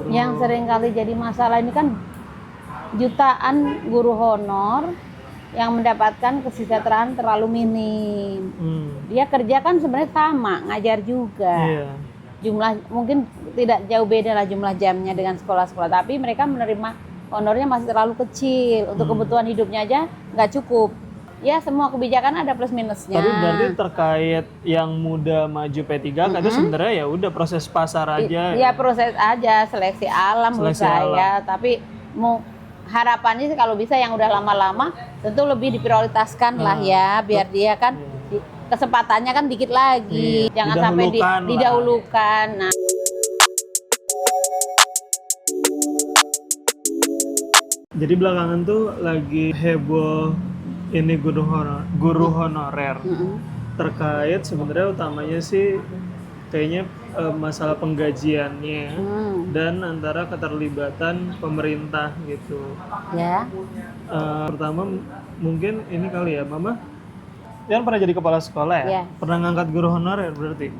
Yang sering kali jadi masalah ini kan jutaan guru honor yang mendapatkan kesejahteraan terlalu minim. Dia kerja kan sebenarnya sama, ngajar juga. Iya. Jumlah mungkin tidak jauh beda lah jumlah jamnya dengan sekolah-sekolah, tapi mereka menerima honornya masih terlalu kecil. Untuk kebutuhan hidupnya aja nggak cukup. Ya semua kebijakan ada plus minusnya. Tapi berarti terkait yang muda maju P3K itu sebenarnya ya udah proses pasar aja. Iya proses aja, seleksi alam menurut saya. Tapi harapannya sih kalau bisa yang udah lama-lama tentu lebih diprioritaskan lah ya, biar dia kan kesempatannya kan dikit lagi. Jangan sampai didahulukan. Nah. Jadi belakangan tuh lagi heboh ini guru honorer. Terkait sebenarnya utamanya sih kayaknya masalah penggajiannya dan antara keterlibatan pemerintah gitu. Ya. Pertama mungkin ini kali ya, Mama. Yang pernah jadi kepala sekolah ya? Ya. Pernah ngangkat guru honorer berarti?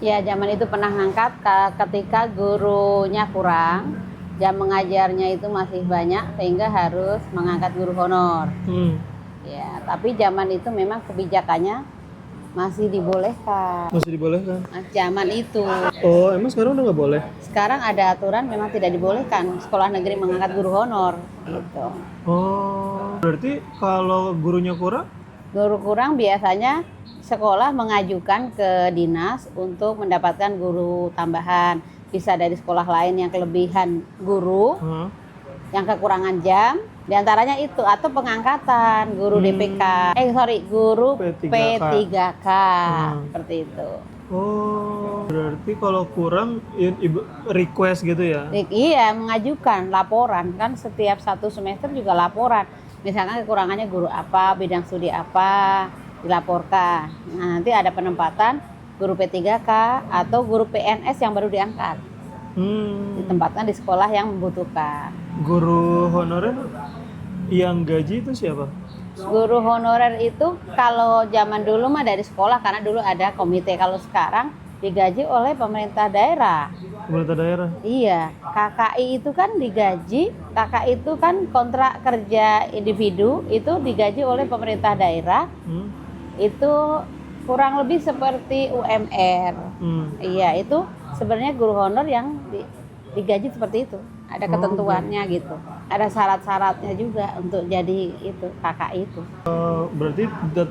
Ya, zaman itu pernah ngangkat ketika gurunya kurang, jam mengajarnya itu masih banyak sehingga harus mengangkat guru honor. Ya, tapi zaman itu memang kebijakannya masih dibolehkan. Masih dibolehkan? Zaman itu. Oh, emang sekarang udah nggak boleh? Sekarang ada aturan memang tidak dibolehkan sekolah negeri mengangkat guru honor. Gitu. Oh, berarti kalau gurunya kurang? Guru kurang biasanya sekolah mengajukan ke dinas untuk mendapatkan guru tambahan. Bisa dari sekolah lain yang kelebihan guru, yang kekurangan jam. Di antaranya itu atau pengangkatan guru DPK, guru P3K, seperti itu. Oh, berarti kalau kurang request gitu ya? Iya, mengajukan laporan kan setiap satu semester juga laporan. Misalkan kekurangannya guru apa, bidang studi apa, dilaporkan. Nah, nanti ada penempatan guru P3K atau guru PNS yang baru diangkat. Ditempatkan di sekolah yang membutuhkan. Guru honorer yang gaji itu siapa? Guru honorer itu kalau zaman dulu mah dari sekolah karena dulu ada komite. Kalau sekarang digaji oleh pemerintah daerah. Pemerintah daerah? Iya, KKI itu kan digaji. KKI itu kan kontrak kerja individu itu digaji oleh pemerintah daerah. Itu kurang lebih seperti UMR. Iya, itu sebenarnya guru honor yang digaji seperti itu. Ada ketentuannya gitu. Ada syarat-syaratnya juga untuk jadi itu KKI itu. Berarti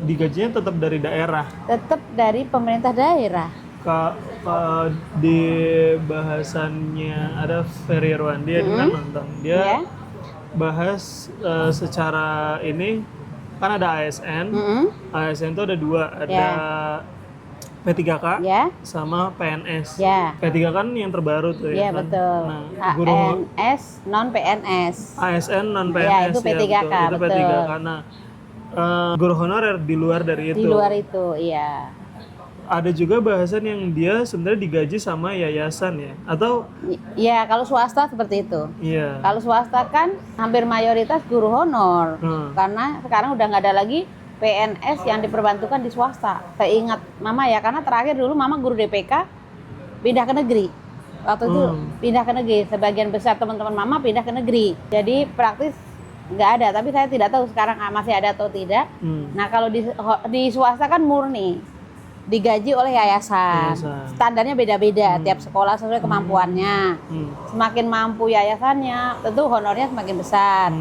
digajinya tetap dari daerah? Tetap dari pemerintah daerah. Di bahasannya ada Ferry Irwandi kan nonton. Dia bahas secara ini kan ada ASN. ASN itu ada dua, ada P3K sama PNS. P3K kan yang terbaru tuh ya. Iya kan? Betul. Nah, ANS non PNS. ASN non PNS itu P3K. Ya, itu betul. P3K. Nah, guru honorer di luar dari itu. Di luar itu, iya. Ada juga bahasan yang dia sebenarnya digaji sama yayasan ya, atau? Iya, kalau swasta seperti itu. Iya. Kalau swasta kan hampir mayoritas guru honor, karena sekarang udah nggak ada lagi PNS yang diperbantukan di swasta. Saya ingat Mama ya, karena terakhir dulu Mama guru DPK pindah ke negeri. Waktu itu pindah ke negeri, sebagian besar teman-teman Mama pindah ke negeri. Jadi praktis nggak ada, tapi saya tidak tahu sekarang masih ada atau tidak. Nah kalau di swasta kan murni digaji oleh yayasan. Standarnya beda-beda, tiap sekolah sesuai kemampuannya. Semakin mampu yayasannya, tentu honornya semakin besar.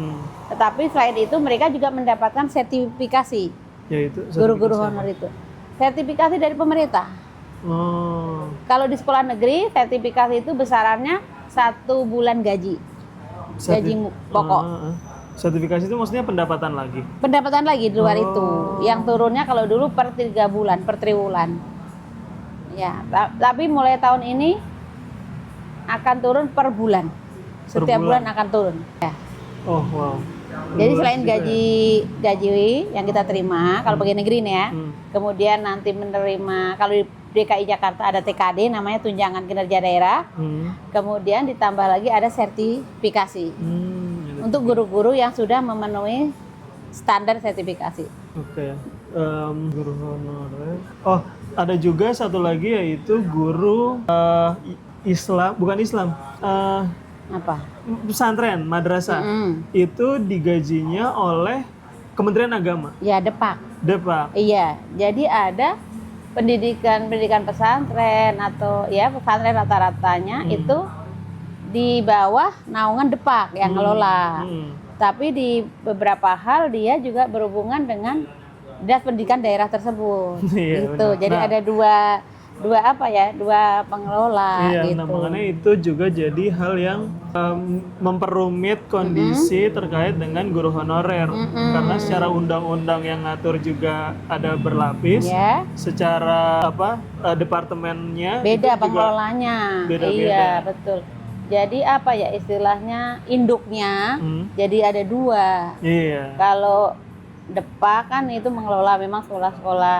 Tetapi selain itu mereka juga mendapatkan sertifikasi. Yaitu guru-guru honor itu. Sertifikasi dari pemerintah. Kalau di sekolah negeri, sertifikasi itu besarannya 1 bulan gaji. Gaji pokok. Sertifikasi itu maksudnya pendapatan lagi? Pendapatan lagi di luar itu. Yang turunnya kalau dulu per 3 bulan, per triwulan. Ya, tapi mulai tahun ini akan turun per bulan. Setiap bulan akan turun. Ya. Oh, wow. Jadi selain gaji yang kita terima, kalau pegawai negeri nih ya, kemudian nanti menerima, kalau di DKI Jakarta ada TKD, namanya tunjangan kinerja daerah. Kemudian ditambah lagi ada sertifikasi. Untuk guru-guru yang sudah memenuhi standar sertifikasi. Oke. Guru honorer. Oh, ada juga satu lagi yaitu guru Islam, bukan Islam. Apa? pesantren, madrasah, itu digajinya oleh Kementerian Agama. Ya, Depak. Depak. Iya, jadi ada pendidikan pesantren atau ya pesantren rata-ratanya itu di bawah naungan Depak yang ngelola. Tapi di beberapa hal dia juga berhubungan dengan Dinas Pendidikan daerah tersebut. Iya, gitu. benar. Jadi Nah, ada dua pengelola iya, gitu. nah makanya itu juga jadi hal yang memperumit kondisi terkait dengan guru honorer. Karena secara undang-undang yang ngatur juga ada berlapis. Ya. Secara departemennya Beda itu juga pengelolanya. beda-beda. Iya, betul. Jadi apa ya istilahnya induknya jadi ada dua. Iya. Kalau Depak kan itu mengelola memang sekolah-sekolah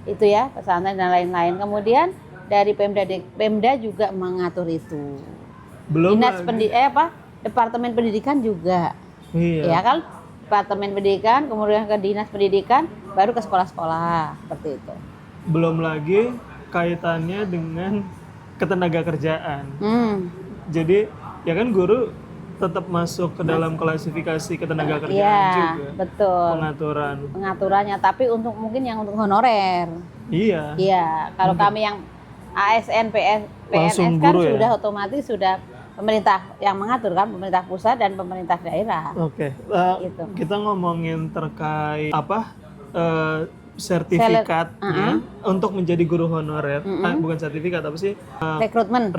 itu ya pesantren dan lain-lain. Kemudian dari Pemda juga mengatur itu. Belum Dinas lagi. Departemen Pendidikan juga. Iya. Ya kan? Departemen Pendidikan, kemudian ke Dinas Pendidikan, baru ke sekolah-sekolah seperti itu. Belum lagi kaitannya dengan ketenaga kerjaan. Jadi ya kan guru tetap masuk ke dalam klasifikasi ketenaga kerjaan juga. Betul. Pengaturannya, tapi untuk mungkin yang untuk honorer. Iya. Iya, kalau kami yang ASN, PNS kan sudah otomatis sudah pemerintah yang mengatur kan, pemerintah pusat dan pemerintah daerah. Oke. Gitu. Kita ngomongin terkait sertifikatnya untuk menjadi guru honorer. Bukan sertifikat, apa sih? Rekrutmen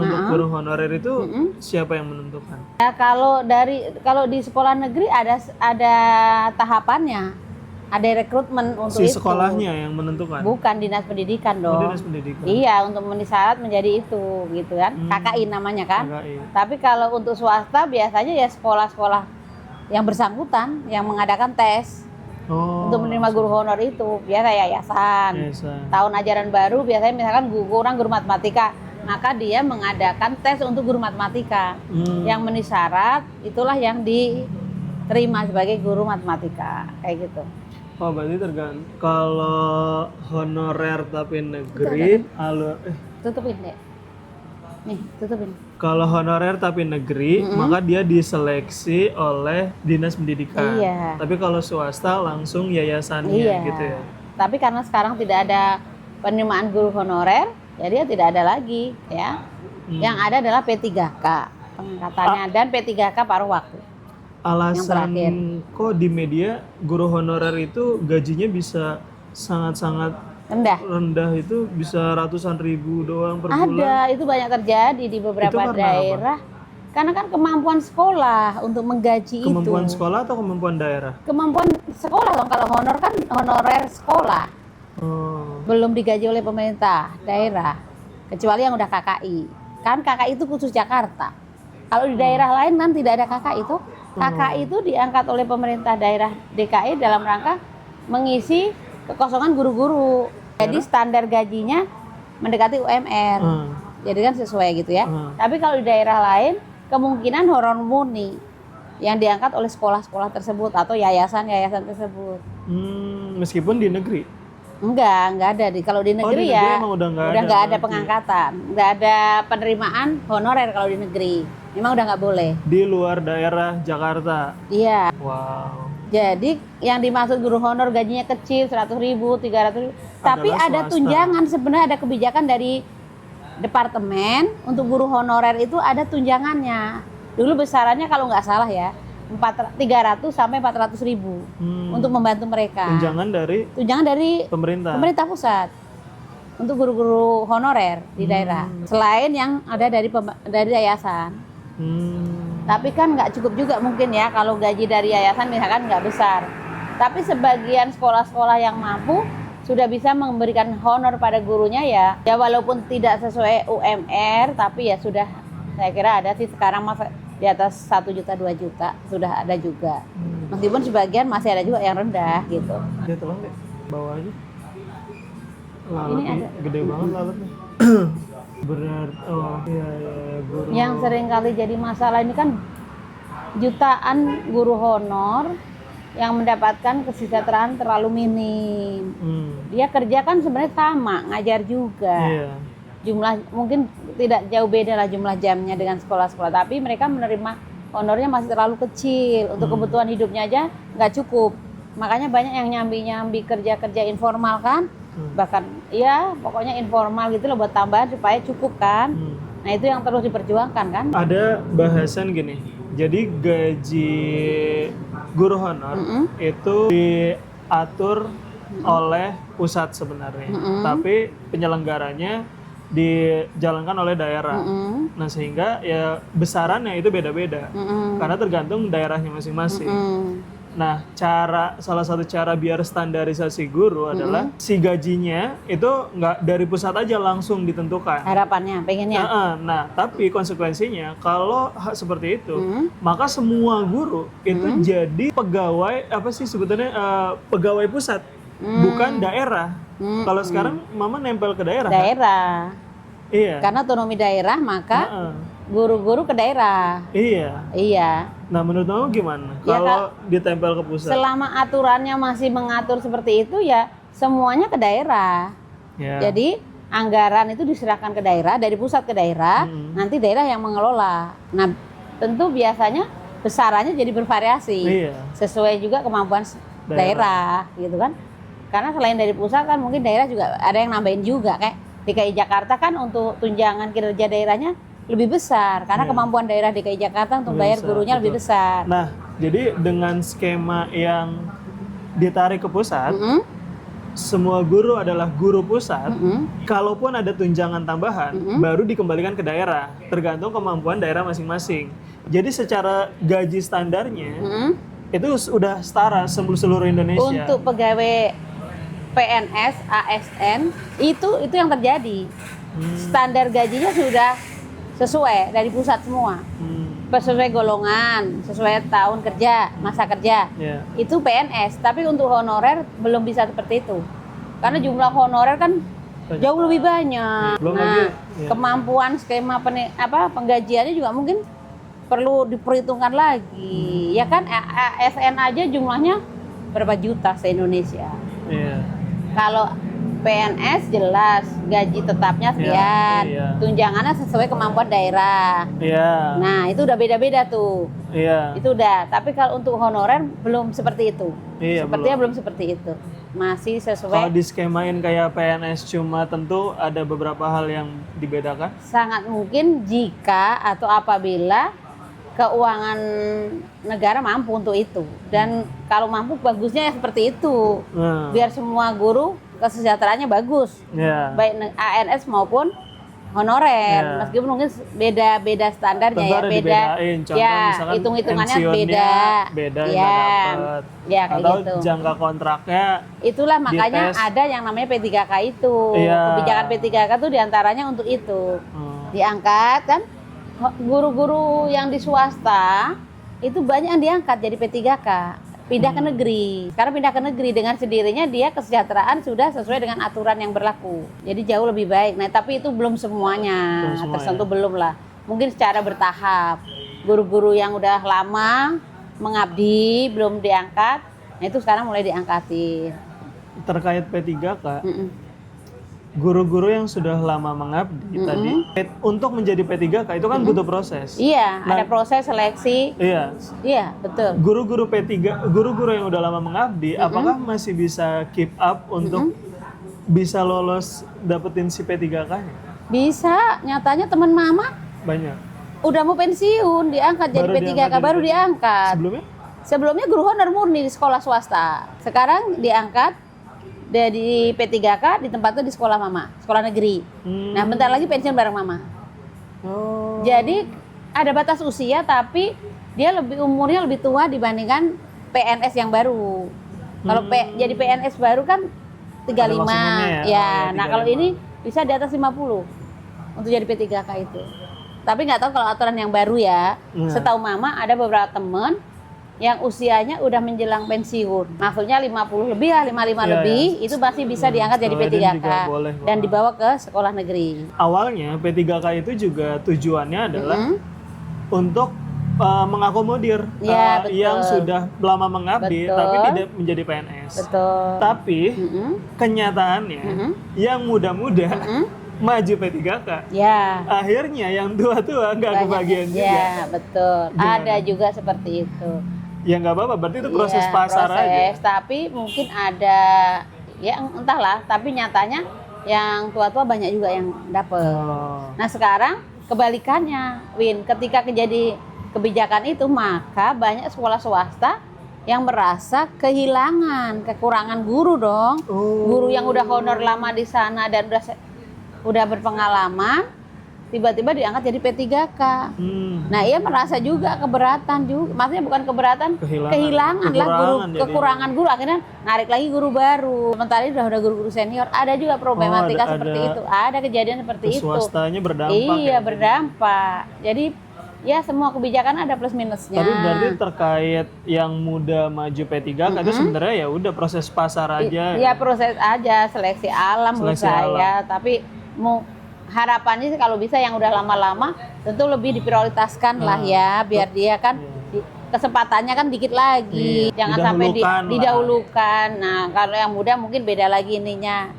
untuk guru honorer itu siapa yang menentukan? Ya, kalau di sekolah negeri ada tahapannya. Ada rekrutmen untuk si itu. Sekolahnya yang menentukan? Bukan Dinas Pendidikan dong. Dinas Pendidikan. Iya, untuk memenuhi syarat menjadi itu gitu kan. KKI namanya kan. KKI. Tapi kalau untuk swasta biasanya ya sekolah-sekolah yang bersangkutan yang mengadakan tes. Untuk menerima guru honor itu biasa yayasan. Tahun ajaran baru biasanya misalkan guru matematika, maka dia mengadakan tes untuk guru matematika. Yang memenuhi syarat itulah yang diterima sebagai guru matematika kayak gitu. Oh, berarti tergantung. Kalau honorer tapi negeri, tutupin deh. Nih, tutupin. Kalau honorer tapi negeri, maka dia diseleksi oleh Dinas Pendidikan. Iya. Tapi kalau swasta langsung yayasannya gitu ya. Tapi karena sekarang tidak ada penerimaan guru honorer, jadi tidak ada lagi ya. Yang ada adalah P3K pengangkatannya dan P3K paruh waktu. Alasan kok di media guru honorer itu gajinya bisa sangat-sangat rendah itu bisa ratusan ribu doang per bulan. Ada, itu banyak terjadi di beberapa daerah. Karena kan kemampuan sekolah untuk menggaji itu. Kemampuan sekolah atau kemampuan daerah? Kemampuan sekolah dong, kalau honor kan honorer sekolah. Belum digaji oleh pemerintah daerah. Kecuali yang udah KKI. Kan KKI itu khusus Jakarta. Kalau di daerah lain kan tidak ada KKI itu. KKI itu diangkat oleh pemerintah daerah DKI dalam rangka mengisi kekosongan guru-guru. Jadi standar gajinya mendekati UMR. Jadi kan sesuai gitu ya. Tapi kalau di daerah lain kemungkinan honor murni yang diangkat oleh sekolah-sekolah tersebut atau yayasan-yayasan tersebut. Meskipun di negeri? Enggak ada. Kalau di negeri ya udah nggak ada pengangkatan, nggak ada penerimaan honorer kalau di negeri. Memang udah nggak boleh. Di luar daerah Jakarta? Iya. Wow. Jadi yang dimaksud guru honor gajinya kecil 100.000, 300.000. Tapi ada tunjangan, sebenarnya ada kebijakan dari departemen untuk guru honorer itu ada tunjangannya. Dulu besarannya kalau nggak salah ya 300 sampai 400.000 untuk membantu mereka. Tunjangan dari pemerintah pusat untuk guru-guru honorer di daerah. Selain yang ada dari yayasan. Tapi kan nggak cukup juga mungkin ya kalau gaji dari yayasan misalkan nggak besar. Tapi sebagian sekolah-sekolah yang mampu sudah bisa memberikan honor pada gurunya ya walaupun tidak sesuai UMR tapi ya sudah, saya kira ada sih sekarang di atas 1 juta 2 juta sudah ada juga. Meskipun sebagian masih ada juga yang rendah gitu. Dia tolong deh bawa aja. Ini ada gede banget lalatnya. Guru. Yang sering kali jadi masalah ini kan jutaan guru honor yang mendapatkan kesejahteraan terlalu minim. Dia kerja kan sebenarnya sama, ngajar juga. jumlah mungkin tidak jauh beda lah jumlah jamnya dengan sekolah-sekolah, tapi mereka menerima honornya masih terlalu kecil untuk kebutuhan hidupnya aja nggak cukup. Makanya banyak yang nyambi kerja informal kan, bahkan ya pokoknya informal gitu loh buat tambahan supaya cukup kan. Nah itu yang terus diperjuangkan kan. Ada bahasan gini, jadi gaji guru honor itu diatur oleh pusat sebenarnya, tapi penyelenggaranya dijalankan oleh daerah. Nah sehingga ya besarannya itu beda-beda karena tergantung daerahnya masing-masing. Nah salah satu cara biar standarisasi guru adalah si gajinya itu nggak dari pusat aja langsung ditentukan. Harapannya, pengennya. Nah tapi konsekuensinya kalau seperti itu, maka semua guru itu jadi pegawai apa sih sebetulnya pegawai pusat, bukan daerah. Kalau sekarang mama nempel ke daerah. Daerah. Kan? Iya. Karena otonomi daerah maka guru-guru ke daerah. Iya. Iya. Nah menurut mama gimana? Ya, kalau ditempel ke pusat? Selama aturannya masih mengatur seperti itu ya semuanya ke daerah. Ya. Jadi anggaran itu diserahkan ke daerah, dari pusat ke daerah, nanti daerah yang mengelola. Nah tentu biasanya besarannya jadi bervariasi. Iya. Sesuai juga kemampuan daerah gitu kan. Karena selain dari pusat kan mungkin daerah juga ada yang nambahin juga, kayak DKI Jakarta kan untuk tunjangan kinerja daerahnya lebih besar karena kemampuan daerah DKI Jakarta untuk bayar gurunya lebih besar. Nah, jadi dengan skema yang ditarik ke pusat, semua guru adalah guru pusat. Kalaupun ada tunjangan tambahan, baru dikembalikan ke daerah, tergantung kemampuan daerah masing-masing. Jadi secara gaji standarnya itu sudah setara seluruh Indonesia. Untuk pegawai PNS, ASN itu yang terjadi. Standar gajinya sudah sesuai dari pusat semua. Sesuai golongan, sesuai tahun kerja, masa kerja. Itu PNS, tapi untuk honorer belum bisa seperti itu. Karena jumlah honorer kan jauh lebih banyak. Kemampuan skema penggajiannya juga mungkin perlu diperhitungkan lagi. Ya kan ASN aja jumlahnya berapa juta se-Indonesia. Kalau PNS jelas gaji tetapnya sekian, tunjangannya sesuai kemampuan daerah. Nah itu udah beda-beda tuh. Itu udah. Tapi kalau untuk honorer belum seperti itu. Sepertinya belum seperti itu. Masih sesuai. Kalau diskemain kayak PNS cuma tentu ada beberapa hal yang dibedakan. Sangat mungkin jika atau apabila keuangan negara mampu untuk itu. Dan kalau mampu bagusnya ya seperti itu. Biar semua guru kesejahteraannya bagus. Baik ANS maupun honorer. Meskipun mungkin beda standarnya ya, beda. Ya, hitung-hitungannya beda ya, dapat. Ya, kayak atau gitu. Jangka kontraknya. Itulah makanya ada yang namanya P3K itu. Kebijakan P3K itu diantaranya untuk itu. Diangkat kan. Guru-guru yang di swasta itu banyak yang diangkat jadi P3K, pindah ke negeri. Karena pindah ke negeri dengan sendirinya dia kesejahteraan sudah sesuai dengan aturan yang berlaku. Jadi jauh lebih baik. Nah, tapi itu belum semuanya. Tersentuh belum lah. Mungkin secara bertahap. Guru-guru yang udah lama mengabdi belum diangkat. Nah, itu sekarang mulai diangkatin. Terkait P3K. Guru-guru yang sudah lama mengabdi tadi untuk menjadi P3K itu kan butuh proses. Iya, ada proses seleksi. Iya, betul. Guru-guru guru-guru yang udah lama mengabdi, apakah masih bisa keep up untuk bisa lolos dapetin si P3K-nya? Bisa, nyatanya teman mama banyak. Udah mau pensiun, diangkat jadi P3K, baru diangkat. Sebelumnya guru honor murni di sekolah swasta. Sekarang diangkat dari P3K ditempatkan di sekolah mama, sekolah negeri. Nah, bentar lagi pensiun bareng mama. Jadi ada batas usia, tapi dia umurnya lebih tua dibandingkan PNS yang baru. Kalau jadi PNS baru kan 35. Nah kalau ini bisa di atas 50 untuk jadi P3K itu. Tapi nggak tahu kalau aturan yang baru ya. Setahu mama ada beberapa teman yang usianya udah menjelang pensiun. Maksudnya 50 lebih lah, 55 lebih, itu masih bisa diangkat jadi P3K dan dibawa ke sekolah negeri. Awalnya P3K itu juga tujuannya adalah untuk mengakomodir yang sudah lama mengabdi tapi tidak menjadi PNS. Tapi kenyataannya yang muda-muda maju P3K. Ya. Akhirnya yang tua-tua nggak kebagian juga. Ya, betul. Gimana? Ada juga seperti itu. Ya nggak apa-apa, berarti itu proses Iya, pasar proses, aja. tapi mungkin ada, ya entahlah, tapi nyatanya yang tua-tua banyak juga yang dapet. Oh. Nah sekarang kebalikannya, Win, ketika kejadi kebijakan itu, maka banyak sekolah swasta yang merasa kehilangan, kekurangan guru dong. Oh. Guru yang udah honor lama di sana dan udah berpengalaman, tiba-tiba diangkat jadi P3K. Nah, ia merasa juga keberatan juga. Maksudnya bukan keberatan, kehilangan lah guru, kekurangan guru. Akhirnya narik lagi guru baru. Sementara ini udah guru-guru senior. Ada juga problematika seperti itu. Ada kejadian seperti itu. Swastanya berdampak. Iya, berdampak. Jadi ya semua kebijakan ada plus minusnya. Tapi berarti terkait yang muda maju P3K itu sebenarnya ya udah proses pasar aja. Iya, proses aja, seleksi alam menurut saya. Tapi harapannya sih kalau bisa yang udah lama-lama tentu lebih diprioritaskan lah ya, biar dia kan kesempatannya kan dikit lagi. Jangan sampai didahulukan. Nah, kalau yang muda mungkin beda lagi ininya.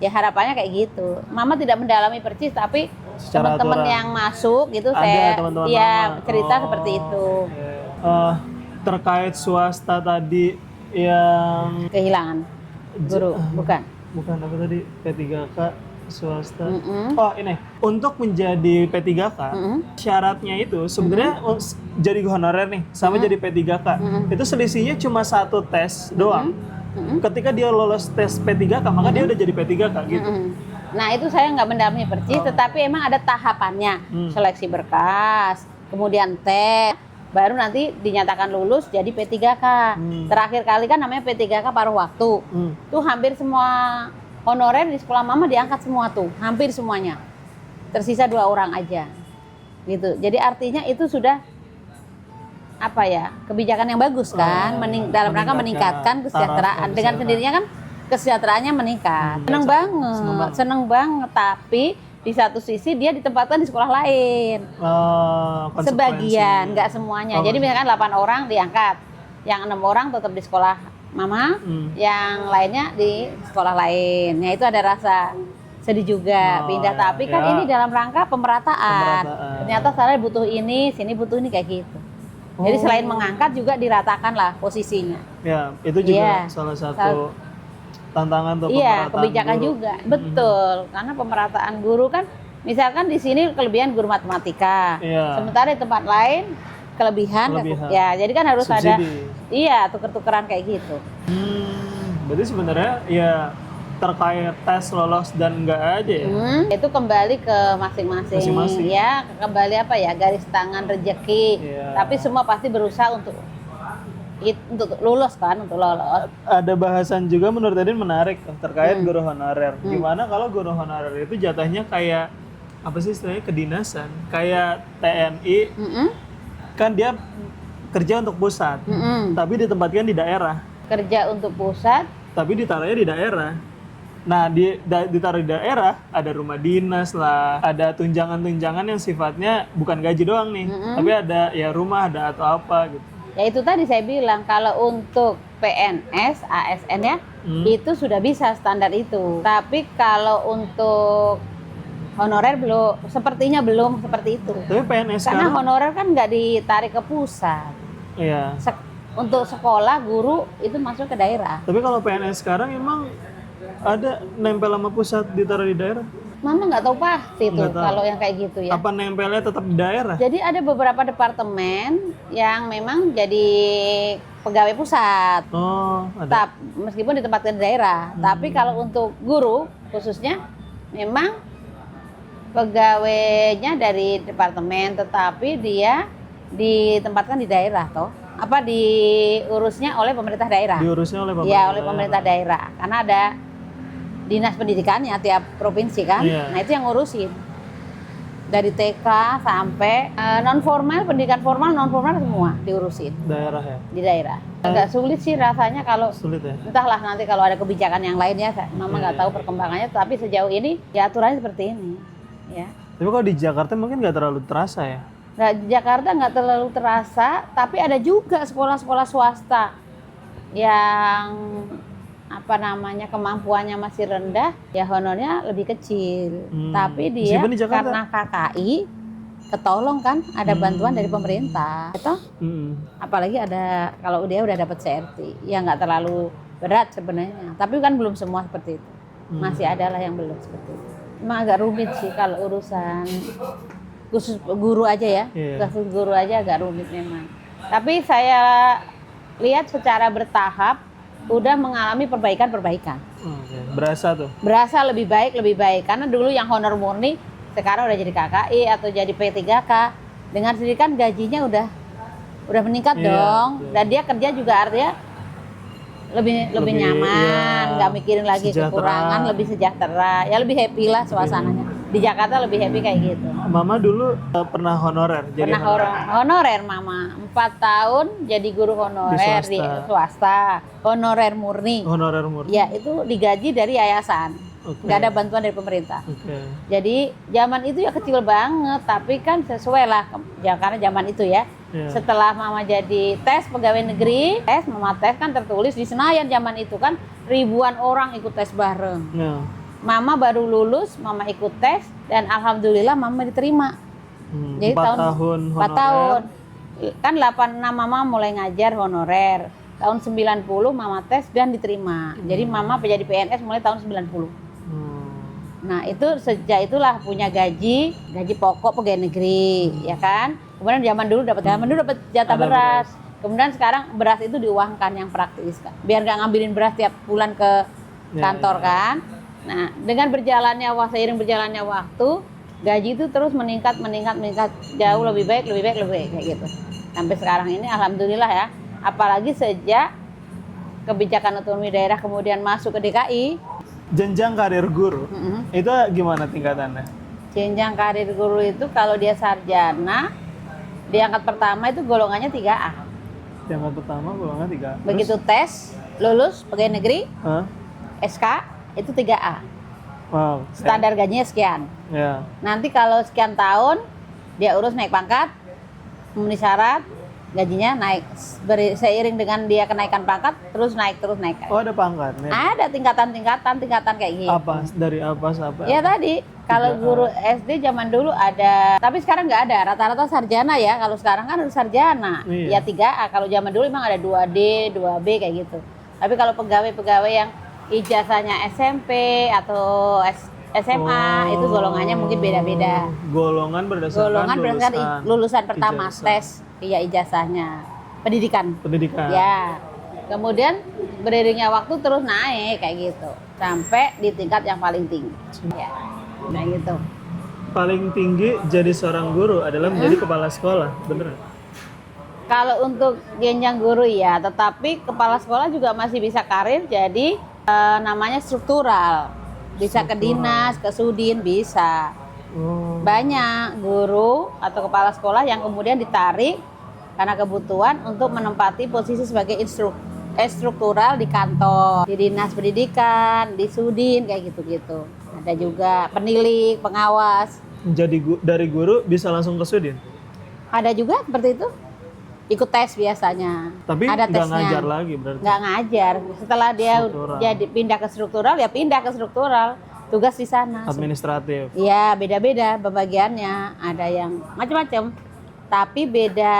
Ya harapannya kayak gitu. Mama tidak mendalami persis, tapi teman-teman yang masuk gitu saya cerita seperti itu. Terkait swasta tadi yang kehilangan guru, bukan apa tadi, P3K swasta. Oh ini, untuk menjadi P3K syaratnya itu sebenarnya jadi honorer nih sama jadi P3K itu selisihnya cuma satu tes doang. Ketika dia lolos tes P3K maka dia udah jadi P3K gitu. Nah itu saya nggak mendalami persis, tetapi emang ada tahapannya, seleksi berkas, kemudian tes, baru nanti dinyatakan lulus jadi P3K. Terakhir kali kan namanya P3K paruh waktu. Tuh hampir semua honorer di sekolah mama diangkat semua tuh, hampir semuanya. Tersisa 2 orang aja. Gitu. Jadi artinya itu sudah apa ya? Kebijakan yang bagus kan, dalam rangka meningkatkan kesejahteraan. Dengan sendirinya kan kesejahteraannya meningkat. Seneng banget, tapi di satu sisi dia ditempatkan di sekolah lain. Sebagian, nggak semuanya. Jadi misalkan 8 orang diangkat, yang 6 orang tetap di sekolah mama, yang lainnya di sekolah lain. Ya itu ada rasa sedih juga pindah, tapi kan ini dalam rangka pemerataan. Ternyata saya butuh ini, sini butuh ini kayak gitu. Jadi selain mengangkat juga diratakan lah posisinya. Ya, itu juga salah satu tantangan untuk pemerataan kebijakan guru. juga. Betul, karena pemerataan guru kan misalkan di sini kelebihan guru matematika. Sementara di tempat lain kelebihan. Ya, jadi kan harus subsidi. Ada tuker-tukeran kayak gitu. Berarti sebenarnya ya terkait tes lolos dan enggak aja ya. Itu kembali ke masing-masing. Ya, kembali apa ya, garis tangan rezeki. Tapi semua pasti berusaha untuk lulus kan, untuk lolos. Ada bahasan juga menurut Edin menarik terkait guru honorer. Gimana kalau guru honorer itu jatuhnya kayak apa sih istilahnya, kedinasan, kayak TNI. Kan dia kerja untuk pusat, tapi ditempatkan di daerah. Kerja untuk pusat, tapi ditaruhnya di daerah. Nah, ditaruh di daerah, ada rumah dinas lah, ada tunjangan-tunjangan yang sifatnya bukan gaji doang nih, tapi ada ya rumah, ada atau apa gitu. Ya itu tadi saya bilang, kalau untuk PNS, ASN ya, itu sudah bisa standar itu. Tapi kalau untuk honorer sepertinya belum seperti itu. Tapi PNS karena sekarang, honorer kan nggak ditarik ke pusat. Iya. Untuk sekolah guru itu masuk ke daerah. Tapi kalau PNS sekarang emang ada nempel sama pusat ditaruh di daerah? Mama nggak tahu pasti tuh kalau yang kayak gitu ya. Apa nempelnya tetap di daerah? Jadi ada beberapa departemen yang memang jadi pegawai pusat. Ada. Meskipun ditempatkan di daerah. Tapi kalau untuk guru khususnya memang pegawainya dari departemen, tetapi dia ditempatkan di daerah toh. Apa diurusnya oleh pemerintah daerah? Diurusnya oleh pemerintah. Iya, oleh pemerintah daerah. Karena ada dinas pendidikannya tiap provinsi kan. Nah, itu yang ngurusin. Dari TK sampai non formal, pendidikan formal, non formal semua diurusin. Daerah ya. Di daerah. Agak sulit sih rasanya kalau sulit ya. Entahlah nanti kalau ada kebijakan yang lain ya, Mama nggak tahu perkembangannya, tapi sejauh ini ya aturannya seperti ini. Ya. Tapi kalau di Jakarta mungkin nggak terlalu terasa ya? Nah, di Jakarta nggak terlalu terasa, tapi ada juga sekolah-sekolah swasta yang apa namanya kemampuannya masih rendah, ya honornya lebih kecil. Tapi dia Meskipun di Jakarta. karena KKI ketolong kan, ada bantuan dari pemerintah. Itu apalagi ada kalau dia udah dapat CRT, ya nggak terlalu berat sebenarnya. Tapi kan belum semua seperti itu. Masih ada lah yang belum seperti itu. Emang agak rumit sih kalau urusan khusus guru aja ya. Khusus guru aja agak rumit memang. Tapi saya lihat secara bertahap udah mengalami perbaikan-perbaikan. Berasa tuh? Berasa lebih baik. Karena dulu yang honor murni sekarang udah jadi KKI atau jadi P3K. Dengan sendiri kan gajinya udah meningkat dong. Dan dia kerja juga artinya lebih nyaman, nggak mikirin lagi kekurangan, lebih sejahtera, ya lebih happy lah suasananya. Di Jakarta lebih happy kayak gitu. Mama dulu pernah honorer? Pernah honorer Mama, 4 tahun jadi guru honorer di swasta, honorer murni. Honorer murni? Ya itu digaji dari yayasan, nggak ada bantuan dari pemerintah. Jadi zaman itu ya kecil banget, tapi kan sesuai lah, ya, karena zaman itu ya. Setelah Mama jadi tes pegawai negeri, Mama tes kan tertulis di Senayan zaman itu kan ribuan orang ikut tes bareng. Mama baru lulus, Mama ikut tes dan alhamdulillah Mama diterima. Jadi 4 tahun. Kan 86 Mama mulai ngajar honorer. Tahun 90 Mama tes dan diterima. Jadi Mama jadi PNS mulai tahun 90. Nah itu sejak itulah punya gaji pokok pegawai negeri, ya kan. Kemudian zaman dulu dapat jatah beras. Kemudian sekarang beras itu diuangkan yang praktis kan. Biar nggak ngambilin beras tiap bulan ke kantor kan. Nah dengan seiring berjalannya waktu, gaji itu terus meningkat jauh lebih baik kayak gitu. Sampai sekarang ini alhamdulillah ya. Apalagi sejak kebijakan otonomi daerah kemudian masuk ke DKI. Jenjang karir guru, itu gimana tingkatannya? Jenjang karir guru itu kalau dia sarjana, di angkat pertama itu golongannya 3A. Di angkat pertama golongan 3A. Begitu tes, lulus pegawai negeri, SK itu 3A. Wow. Standar gajinya sekian. Nanti kalau sekian tahun, dia urus naik pangkat, memenuhi syarat, gajinya naik. Seiring dengan dia kenaikan pangkat, terus naik. Oh ada pangkatnya? Ada tingkatan kayak gitu. Apa? Dari apa sampai? Ya tadi, kalau guru SD zaman dulu ada, tapi sekarang nggak ada. Rata-rata sarjana ya. Kalau sekarang kan harus sarjana. Ya 3A. Kalau zaman dulu memang ada 2D, 2B kayak gitu. Tapi kalau pegawai yang ijazahnya SMP atau SMA itu golongannya mungkin beda-beda. Golongan berdasarkan lulusan pertama tes, iya ijazahnya. Pendidikan. Ya. Kemudian beriringnya waktu terus naik kayak gitu sampai di tingkat yang paling tinggi. Ya. Kayak gitu. Paling tinggi jadi seorang guru adalah menjadi kepala sekolah, bener? Kalau untuk jenjang guru ya, tetapi kepala sekolah juga masih bisa karir jadi namanya struktural. Bisa ke dinas, ke sudin, bisa. Banyak guru atau kepala sekolah yang kemudian ditarik karena kebutuhan untuk menempati posisi sebagai struktural di kantor, di dinas pendidikan, di sudin, kayak gitu-gitu. Ada juga penilik, pengawas. Jadi dari guru bisa langsung ke sudin? Ada juga seperti itu. Ikut tes biasanya. Tapi ada nggak tesnya. Ngajar lagi berarti? Nggak ngajar. Setelah dia jadi pindah ke struktural, ya pindah ke struktural. Tugas di sana. Administratif? Iya, beda-beda pembagiannya. Ada yang macam-macam. Tapi beda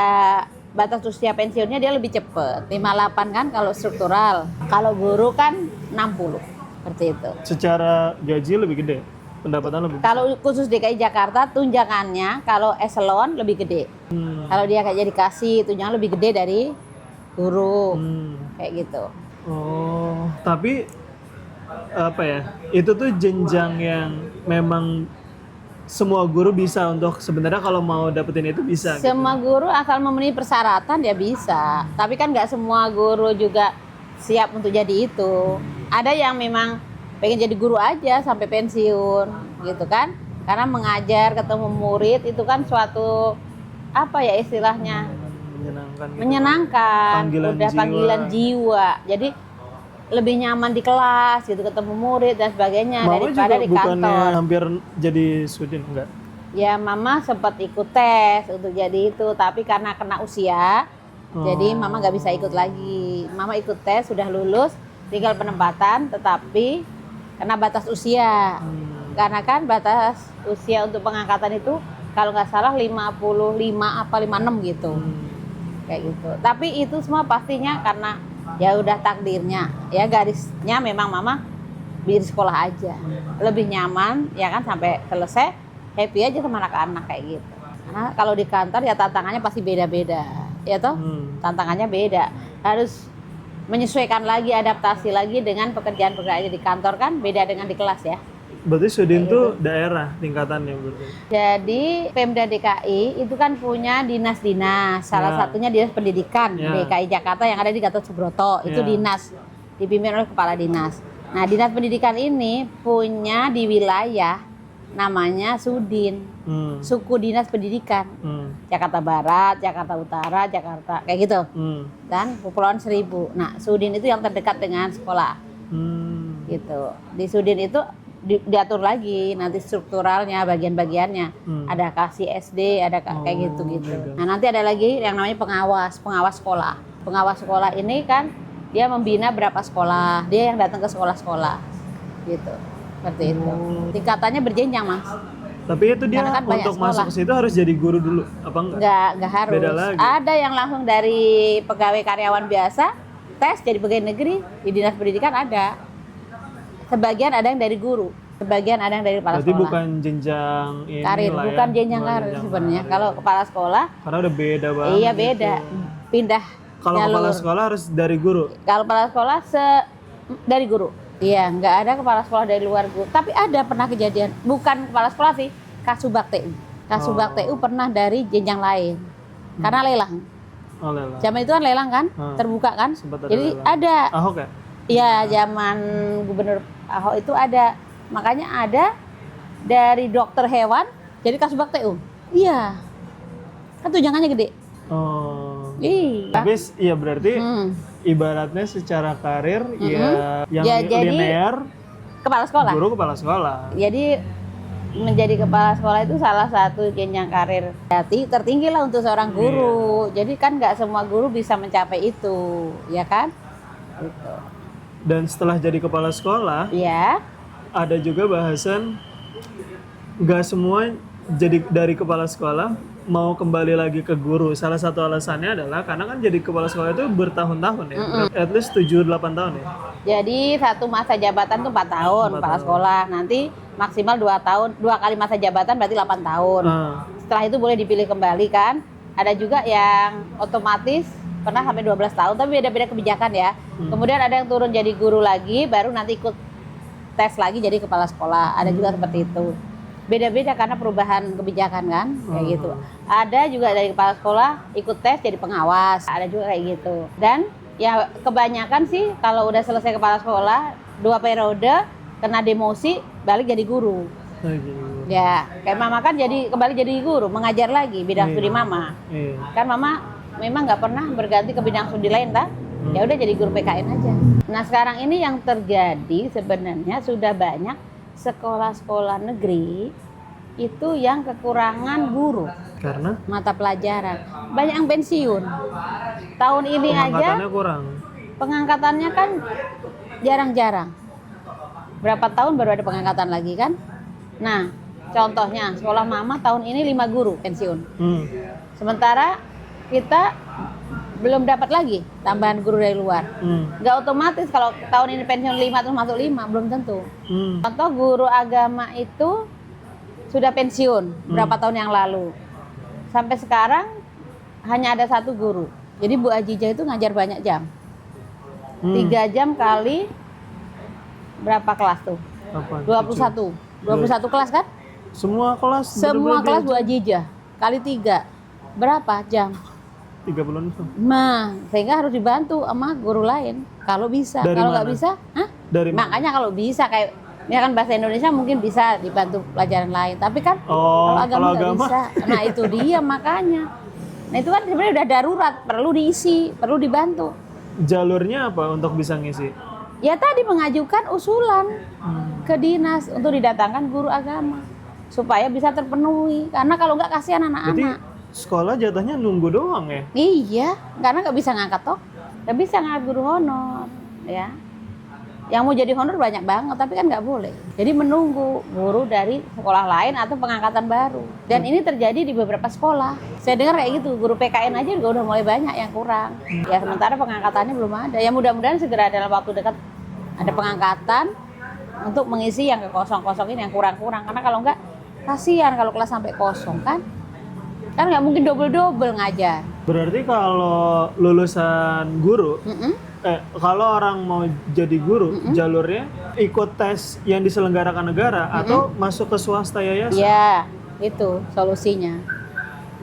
batas usia pensiunnya dia lebih cepat. 58 kan kalau struktural. Kalau guru kan 60. Seperti itu. Secara gaji lebih gede? Pendapatan lebih besar? Kalau khusus DKI Jakarta tunjangannya kalau eselon lebih gede. Kalau dia kayak jadi kasih tunjangan lebih gede dari guru. Kayak gitu. Oh, tapi apa ya? Itu tuh jenjang yang memang semua guru bisa untuk sebenarnya kalau mau dapetin itu bisa. Semua guru asal memenuhi persyaratan ya bisa. Tapi kan nggak semua guru juga siap untuk jadi itu. Ada yang memang pengen jadi guru aja sampai pensiun gitu kan, karena mengajar ketemu murid itu kan suatu apa ya istilahnya menyenangkan panggilan jiwa. Jadi lebih nyaman di kelas gitu ketemu murid dan sebagainya. Mama daripada di kantor. Bukannya hampir jadi sudin enggak? Ya Mama sempat ikut tes untuk jadi itu, tapi karena kena usia jadi Mama nggak bisa ikut lagi. Mama ikut tes sudah lulus tinggal penempatan, tetapi karena batas usia. Karena kan batas usia untuk pengangkatan itu kalau nggak salah 55 apa 56 gitu. Kayak gitu. Tapi itu semua pastinya karena ya udah takdirnya. Ya garisnya memang mama di sekolah aja. Lebih nyaman ya kan sampai selesai happy aja sama anak-anak kayak gitu. Karena kalau di kantor ya tantangannya pasti beda-beda. Ya toh? Tantangannya beda. Harus menyesuaikan lagi, adaptasi lagi dengan pekerjaan-pekerjaan di kantor kan beda dengan di kelas ya. Berarti Sudin tuh daerah tingkatannya berarti. Jadi Pemda DKI itu kan punya dinas-dinas. Salah satunya Dinas Pendidikan DKI Jakarta yang ada di Gatot Subroto. Itu dinas dipimpin oleh kepala dinas. Nah, Dinas Pendidikan ini punya di wilayah namanya Sudin. Suku Dinas Pendidikan. Jakarta Barat, Jakarta Utara, Jakarta kayak gitu. Dan Kepulauan Seribu. Nah, Sudin itu yang terdekat dengan sekolah. Gitu. Di Sudin itu diatur lagi nanti strukturalnya, bagian-bagiannya. Ada kasih SD, ada kayak gitu-gitu. Nah, nanti ada lagi yang namanya pengawas sekolah. Pengawas sekolah ini kan dia membina berapa sekolah, dia yang datang ke sekolah-sekolah. Gitu. Seperti itu. Tingkatannya berjenjang, Mas. Tapi itu dia kan untuk masuk ke situ harus jadi guru dulu apa enggak? Enggak harus. Beda lagi. Ada yang langsung dari pegawai karyawan biasa, tes jadi pegawai negeri di Dinas Pendidikan ada. Sebagian ada yang dari guru, sebagian ada yang dari kepala Berarti sekolah. bukan jenjang ini Karir, lah bukan ya. jenjang karir sebenarnya. Kalau kepala sekolah, Karena udah beda banget. iya beda. Pindah Kalau jalur. kepala sekolah harus dari guru. Kalau kepala sekolah dari guru. Iya, nggak ada kepala sekolah dari luar guru. Tapi ada pernah kejadian, bukan kepala sekolah sih, Kasubag TU. Kasubag TU pernah dari jenjang lain. Karena lelang. Oh, lelang. Zaman itu kan lelang kan, terbuka kan. Jadi lelang. ada. Ahok ya? Iya, zaman Gubernur Ahok itu ada. Makanya ada dari dokter hewan jadi Kasubag TU. Iya. Kan tunjangannya gede. Oh. Iya. Tapi iya berarti ibaratnya secara karir ya yang jadi linear kepala sekolah. guru kepala sekolah. Jadi menjadi kepala sekolah itu salah satu jenjang karir tertinggi lah untuk seorang guru. Jadi kan nggak semua guru bisa mencapai itu, ya kan? Gitu. Dan setelah jadi kepala sekolah, Iya. ada juga bahasan nggak semua jadi dari kepala sekolah mau kembali lagi ke guru. Salah satu alasannya adalah karena kan jadi kepala sekolah itu bertahun-tahun ya, at least 7-8 tahun ya. Jadi satu masa jabatan tuh 4 tahun kepala sekolah. Nanti maksimal 2 tahun, 2 kali masa jabatan berarti 8 tahun. Setelah itu boleh dipilih kembali kan. Ada juga yang otomatis pernah sampai 12 tahun, tapi beda-beda kebijakan ya. Kemudian ada yang turun jadi guru lagi, baru nanti ikut tes lagi jadi kepala sekolah. Ada juga seperti itu. Beda-beda karena perubahan kebijakan kan, kayak gitu. Ada juga dari kepala sekolah ikut tes jadi pengawas, ada juga kayak gitu. Dan ya kebanyakan sih kalau udah selesai kepala sekolah 2 periode kena demosi balik jadi guru. Ya, kayak mama kan kembali jadi guru, mengajar lagi bidang studi mama. Kan mama memang nggak pernah berganti ke bidang studi lain tak? Ya udah jadi guru PKN aja. Nah sekarang ini yang terjadi sebenarnya sudah banyak sekolah-sekolah negeri itu yang kekurangan guru. Karena mata pelajaran. Banyak yang pensiun. Tahun ini aja kurang. Pengangkatannya kan jarang-jarang. Berapa tahun baru ada pengangkatan lagi kan? Nah, contohnya sekolah mama tahun ini 5 guru pensiun. Sementara kita belum dapat lagi tambahan guru dari luar. Nggak otomatis kalau tahun ini pensiun 5 terus masuk 5, belum tentu. Contoh guru agama itu sudah pensiun berapa tahun yang lalu. Sampai sekarang hanya ada 1 guru. Jadi Bu Ajijah itu ngajar banyak jam. 3 jam kali berapa kelas tuh? 21. 21 kelas kan? Semua kelas? Semua kelas Bu Ajijah. Kali 3. Berapa jam? 36. Nah, sehingga harus dibantu sama guru lain. Kalau bisa, kalau nggak bisa, makanya kalau bisa kayak misalkan bahasa Indonesia mungkin bisa dibantu pelajaran lain. Tapi kan kalau agama nggak bisa. Nah itu dia makanya. Nah itu kan sebenarnya udah darurat, perlu diisi, perlu dibantu. Jalurnya apa untuk bisa ngisi? Ya tadi mengajukan usulan ke dinas untuk didatangkan guru agama supaya bisa terpenuhi. Karena kalau nggak kasihan anak-anak. Sekolah jatuhnya nunggu doang ya? Iya, karena nggak bisa ngangkat toh, nggak bisa ngangkat guru honor, ya. Yang mau jadi honor banyak banget, tapi kan nggak boleh. Jadi menunggu guru dari sekolah lain atau pengangkatan baru. Dan ini terjadi di beberapa sekolah. Saya dengar kayak gitu, guru PKN aja juga udah mulai banyak yang kurang. Ya sementara pengangkatannya belum ada. Ya mudah-mudahan segera dalam waktu dekat ada pengangkatan untuk mengisi yang kekosong-kosong ini, yang kurang-kurang. Karena kalau nggak, kasihan kalau kelas sampai kosong kan. Kan nggak mungkin double-double ngajar. Berarti kalau lulusan guru, kalau orang mau jadi guru, jalurnya ikut tes yang diselenggarakan negara atau masuk ke swasta yayasan? Ya, itu solusinya.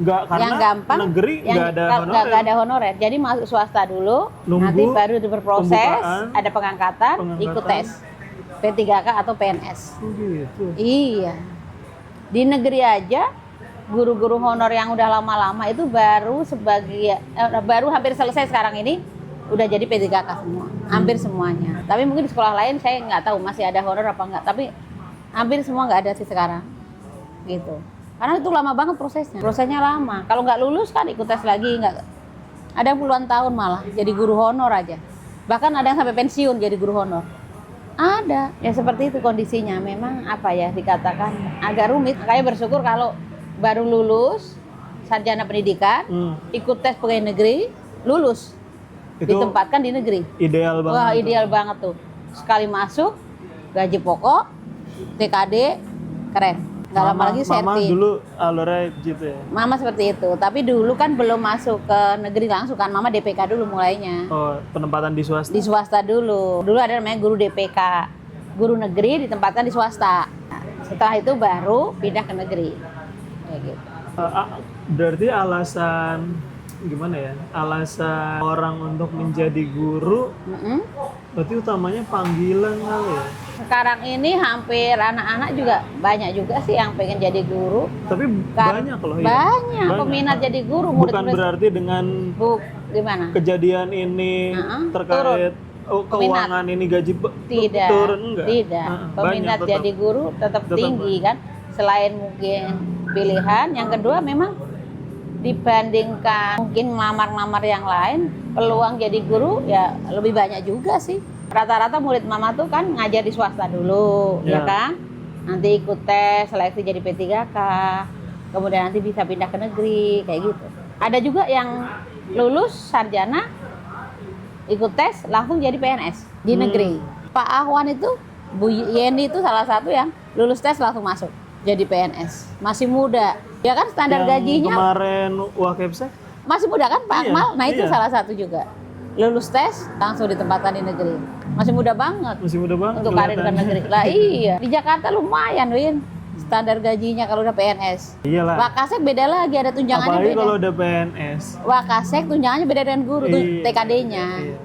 Nggak, karena yang gampang, negeri nggak ada honorer. Nggak ada honorer. Jadi masuk swasta dulu, Nunggu nanti baru berproses, ada pengangkatan, ikut tes P3K atau PNS. Oh gitu. Iya. Di negeri aja guru-guru honor yang udah lama-lama itu baru baru hampir selesai sekarang ini udah jadi P3K semua, hampir semuanya. Tapi mungkin di sekolah lain saya nggak tahu masih ada honor apa enggak. Tapi hampir semua nggak ada sih sekarang, gitu. Karena itu lama banget prosesnya. Prosesnya lama. Kalau nggak lulus kan ikut tes lagi, nggak. Ada puluhan tahun malah jadi guru honor aja. Bahkan ada yang sampai pensiun jadi guru honor. Ada. Ya seperti itu kondisinya. Memang apa ya dikatakan agak rumit. Makanya bersyukur kalau baru lulus sarjana pendidikan, ikut tes pegawai negeri, lulus. Itu ditempatkan di negeri. Ideal banget. Wah, ideal banget tuh. Sekali masuk, gaji pokok, TKD, keren. Nggak lama lagi servis. Mama dulu alurnya gitu ya? Mama seperti itu. Tapi dulu kan belum masuk ke negeri langsung kan. Mama DPK dulu mulainya. Oh, penempatan di swasta? Di swasta dulu. Dulu ada namanya guru DPK. Guru negeri ditempatkan di swasta. Nah, setelah itu baru pindah ke negeri. Kayak gitu. Berarti alasan gimana ya? Alasan orang untuk menjadi guru, berarti utamanya panggilan kali ya? Sekarang ini hampir anak-anak juga banyak juga sih yang pengen jadi guru. Tapi banyak loh ya? Banyak peminat jadi guru. Bukan berarti dengan gimana? Kejadian ini terkait keuangan ini gaji tidak, turun enggak? Tidak. Peminat jadi guru tetap tinggi kan? Selain mungkin pilihan, yang kedua memang dibandingkan mungkin ngelamar-ngelamar yang lain, peluang jadi guru ya lebih banyak juga sih. Rata-rata murid mama tuh kan ngajar di swasta dulu, ya kan? Nanti ikut tes, seleksi jadi P3K, kemudian nanti bisa pindah ke negeri, kayak gitu. Ada juga yang lulus sarjana, ikut tes, langsung jadi PNS di negeri. Pak Ahwan itu, Bu Yeni itu salah satu yang lulus tes langsung masuk jadi PNS. Masih muda. Ya kan standar yang gajinya kemarin Wakepsek masih muda kan Pak Akmal. Nah itu salah satu juga. Lulus tes langsung ditempatkan di negeri. Masih muda banget. Masih muda banget. Untuk karir ke negeri. Lah iya. Di Jakarta lumayan, Win. Standar gajinya kalau udah PNS. Iyalah. Wakasek beda lagi, ada tunjangannya. Apalagi beda. Kalau udah PNS. Wakasek tunjangannya beda dengan guru, TKD-nya. Iya.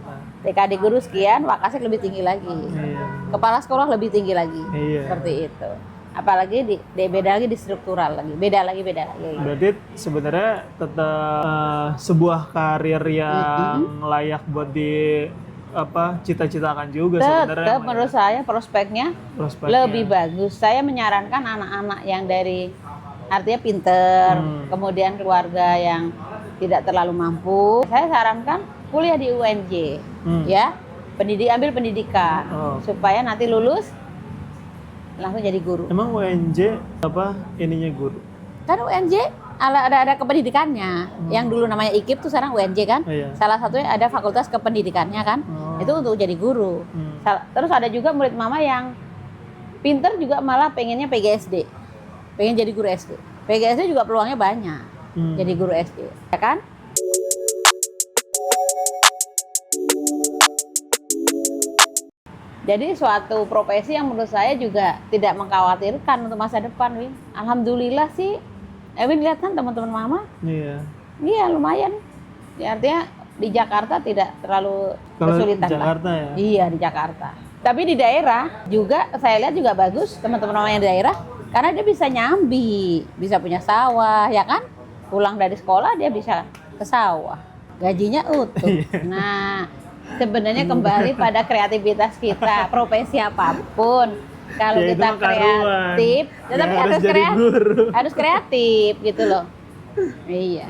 TKD guru sekian, Wakasek lebih tinggi lagi. Iya. Kepala sekolah lebih tinggi lagi. Iya. Seperti itu. Apalagi beda lagi di struktural lagi, beda lagi. Berarti sebenarnya tetap sebuah karir yang layak buat cita-citakan juga sebenarnya. Tetap menurut saya prospeknya lebih bagus. Saya menyarankan anak-anak yang dari artinya pinter, kemudian keluarga yang tidak terlalu mampu, saya sarankan kuliah di UNJ, ya, ambil pendidikan supaya nanti lulus langsung jadi guru. Emang UNJ ininya guru? Kan UNJ ada kependidikannya. Yang dulu namanya IKIP tuh sekarang UNJ kan. Oh, iya. Salah satunya ada fakultas kependidikannya kan. Itu untuk jadi guru. Terus ada juga murid mama yang pinter juga malah pengennya PGSD. Pengen jadi guru SD. PGSD juga peluangnya banyak. Jadi guru SD, ya kan? Jadi suatu profesi yang menurut saya juga tidak mengkhawatirkan untuk masa depan, Win. Alhamdulillah sih. Win lihat kan teman-teman mama? Iya. Iya lumayan. Ya, artinya di Jakarta tidak terlalu kesulitan. Di Jakarta ya? Iya di Jakarta. Tapi di daerah juga saya lihat juga bagus teman-teman mama yang di daerah. Karena dia bisa nyambi, bisa punya sawah, ya kan? Pulang dari sekolah dia bisa ke sawah. Gajinya utuh. Nah, sebenarnya kembali pada kreativitas kita, profesi apapun. Kalau ya, kita kreatif, tapi harus kreatif gitu loh. Iya.